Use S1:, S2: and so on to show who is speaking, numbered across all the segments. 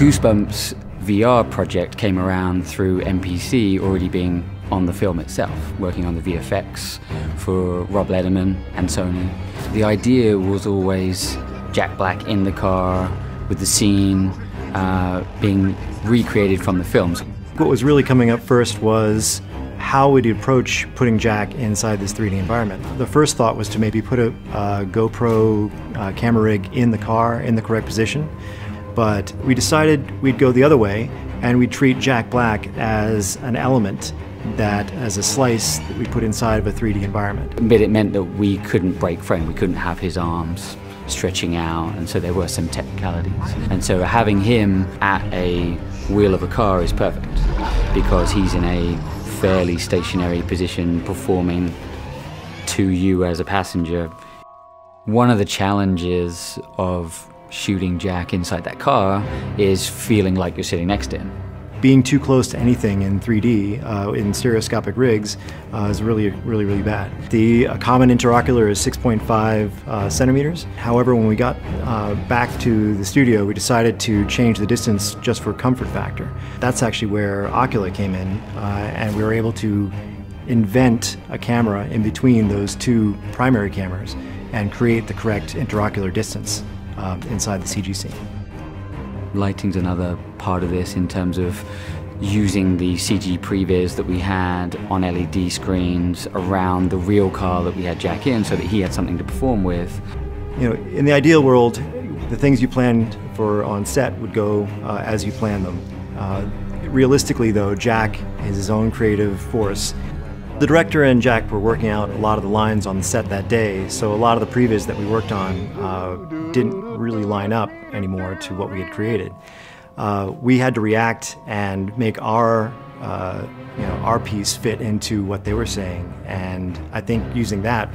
S1: Goosebumps VR project came around through MPC already being on the film itself, working on the VFX for Rob Letterman and Sony. The idea was always Jack Black in the car with the scene being recreated from the films.
S2: What was really coming up first was how would you approach putting Jack inside this 3D environment. The first thought was to maybe put a GoPro camera rig in the car in the correct position, but we decided we'd go the other way and we'd treat Jack Black as an element, that as a slice that we put inside of a 3D environment.
S1: But it meant that we couldn't break frame, we couldn't have his arms stretching out, and so there were some technicalities. And so having him at a wheel of a car is perfect because he's in a fairly stationary position performing to you as a passenger. One of the challenges of shooting Jack inside that car is feeling like you're sitting next to him.
S2: Being too close to anything in 3D, in stereoscopic rigs, is really bad. The common interocular is 6.5 centimeters. However, when we got back to the studio, we decided to change the distance just for comfort factor. That's actually where Ocula came in, and we were able to invent a camera in between those two primary cameras and create the correct interocular distance inside the CG scene.
S1: Lighting's another part of this in terms of using the CG previs that we had on LED screens around the real car that we had Jack in so that he had something to perform with.
S2: You know, in the ideal world, the things you planned for on set would go as you planned them. Realistically though, Jack is his own creative force. The director and Jack were working out a lot of the lines on the set that day, so a lot of the previs that we worked on didn't really line up anymore to what we had created. We had to react and make our piece fit into what they were saying, and I think using that,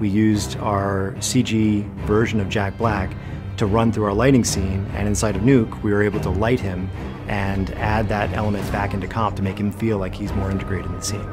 S2: we used our CG version of Jack Black to run through our lighting scene, and inside of NUKE, we were able to light him and add that element back into comp to make him feel like he's more integrated in the scene.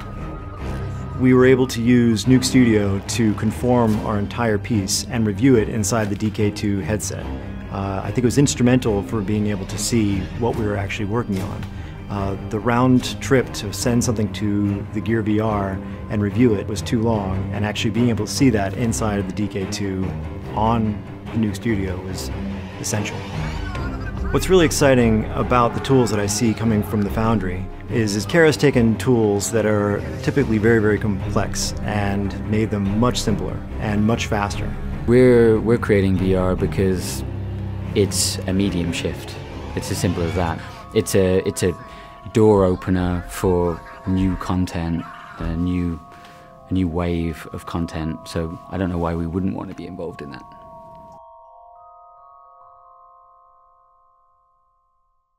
S2: We were able to use NUKE Studio to conform our entire piece and review it inside the DK2 headset. I think it was instrumental for being able to see what we were actually working on. The round trip to send something to the Gear VR and review it was too long, and actually being able to see that inside of the DK2 on NUKE Studio was essential. What's really exciting about the tools that I see coming from the Foundry is CARA's taken tools that are typically very complex and made them much simpler and much faster.
S1: We're creating VR because it's a medium shift. It's as simple as that. It's a door opener for new content, a new wave of content. So I don't know why we wouldn't want to be involved in that.